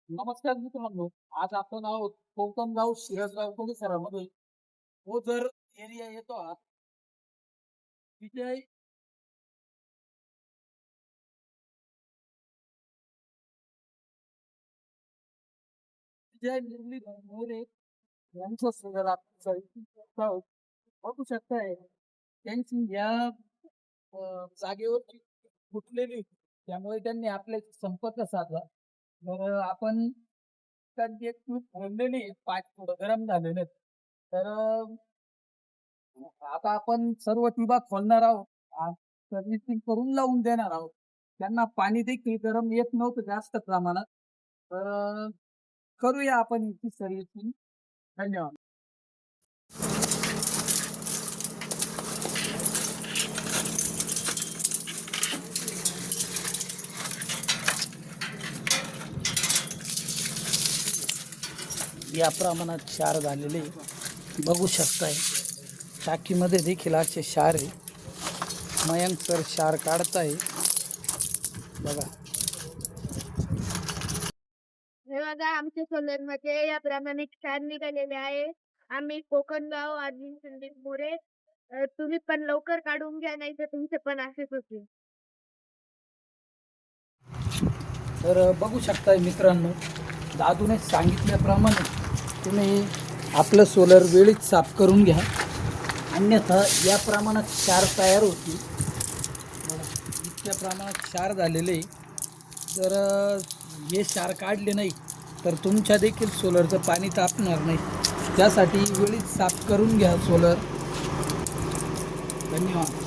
नमस्कार मित्रांनो. आज आपण आहोत कोकणगाव शिरसगाव परिसरामध्ये. तो जर एरिया येतो हा, तिथे विजय मुरलीधर मोरे यांचं सदर आपण सहित आहोत. बघू शकताय त्यांची या जागेवरची फुटलेली होती. त्यामुळे त्यांनी आपल्याशी संपर्क साधला. तर आपण त्यांची एक ट्यूब फोडलेली आहे, पाईप थोडं गरम झालेलं आहे. तर आता आपण सर्व विभाग खोलणार आहोत. सर्व्हिसिंग करून लावून देणार आहोत. त्यांना पाणी देखील गरम येत नव्हतं जास्त प्रमाणात. तर करूया आपण याची सर्व्हिसिंग. धन्यवाद. या प्रमाणात क्षार झालेले बघू शकताय. टाकीमध्ये देखील असे क्षार आहे. मयंक सर क्षार काढताय बघा. हे बघा आमच्या सोलरमध्ये या प्रमाणे क्षार निघालेले आहे. आम्ही कोकणगाव आदिल संदीप मोरे. तुम्ही पण लवकर काढून घ्या, नाही तर तुमचे पण असेच होतील. तर बघू शकताय मित्रांनो, दादूने सांगितल्याप्रमाणे तुम्ही आपलं सोलर वेळीच साफ करून घ्या, अन्यथा या प्रमाणात क्षार तयार होतील. बघा, इतक्या प्रमाणात क्षार झालेले. जर हे क्षार काढले नाही तर तुमच्या देखील सोलरचं पाणी तापणार नाही. त्यासाठी वेळीच साफ करून घ्या सोलर. धन्यवाद.